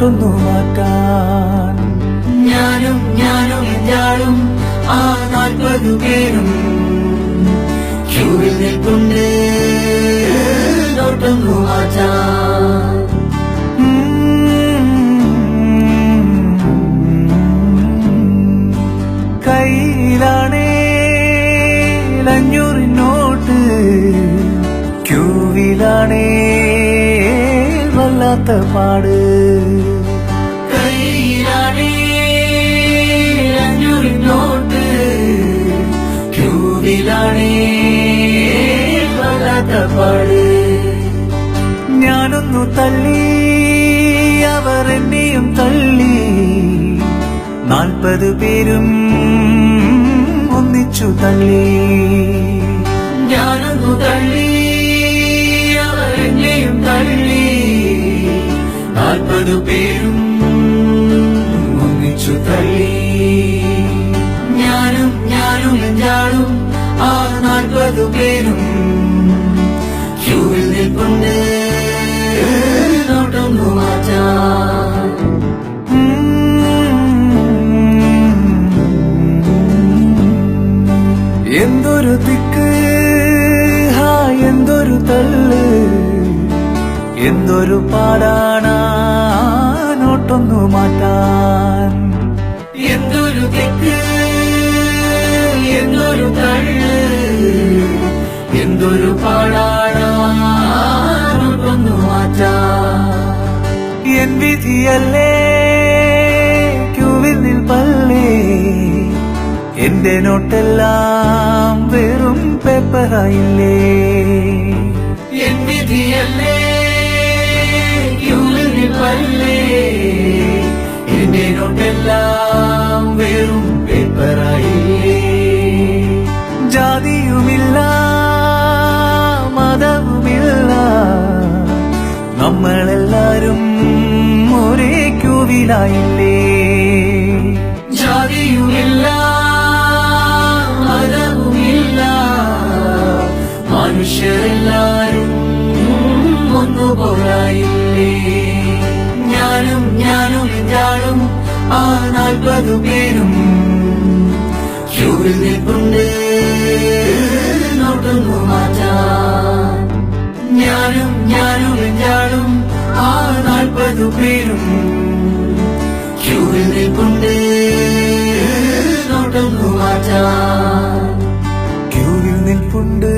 നോട്ടൊന്നു മാറ്റാൻ. ഞാനും ഞാനും ആ 40 പേരും ക്യൂവിൽ നിൽപ്പുണ്ട് നോട്ടൊന്നു മാറ്റാൻ. കയ്യിലാണേ 500 നോട്ട്, ക്യൂവിലാണേ വല്ലാത്ത പാട്. കയ്യിലാണേ 500 നോട്ട്, ക്യൂവിലാണേ വല്ലാത്ത പാട്. ഞാനൊന്നു തള്ളി അവർ എന്നെയും തള്ളി, 40 പേരും ഒന്നിച്ചു തള്ളി. ഞാനൊന്നു തള്ളി അവർ എന്നെയും തള്ളി, 40 പേരും ഒന്നിച്ചു തള്ളി. ഞാനും ഞാനും ആ 40 പേരും ക്യൂവിൽ നിൽപ്പുണ്ട് നോട്ടൊന്നു മാറ്റാൻ. എന്തൊരു തിക്ക്, എന്തൊരു തള്ള്, എന്തൊരു പാടാണ് നോട്ടൊന്നു മാറ്റാൻ. എന്തൊരു തെക്ക്, എന്തൊരു തള്ള്, എന്തൊരു പാടാണൊന്നു മാറ്റാൻ. എൻ വിധിയല്ലേ ക്യൂവിൽ നിൽപ്പല്ലേ, എന്റെ നോട്ടെല്ലാം വെറും പേപ്പറായില്ലേ. എൻ വിധിയല്ലേ ക്യൂവിൽ നിൽപ്പല്ലേ, എന്റെ നോട്ടെല്ലാം വെറും പേപ്പറായില്ലേ. ജാതിയുമില്ല മതവുമില്ല, നമ്മളെല്ലാരും ഒരേ ക്യൂവിലായില്ലേ. ജാതിയുമില്ല മതവുമില്ല, മനുഷ്യരെല്ലാരും ഒന്നുപോലായില്ലേ. ഞാനും ഞാനും ആ 40 പേരും ക്യൂവിൽ നിൽപ്പുണ്ട് നോട്ടൊന്നു മാറ്റാൻ. ഞാനും ഞാനും ആ 40 പേരും ക്യൂവിൽ നിൽപ്പുണ്ട് നോട്ടൊന്നു മാറ്റാൻ. ക്യൂവിൽ നിൽപ്പുണ്ട്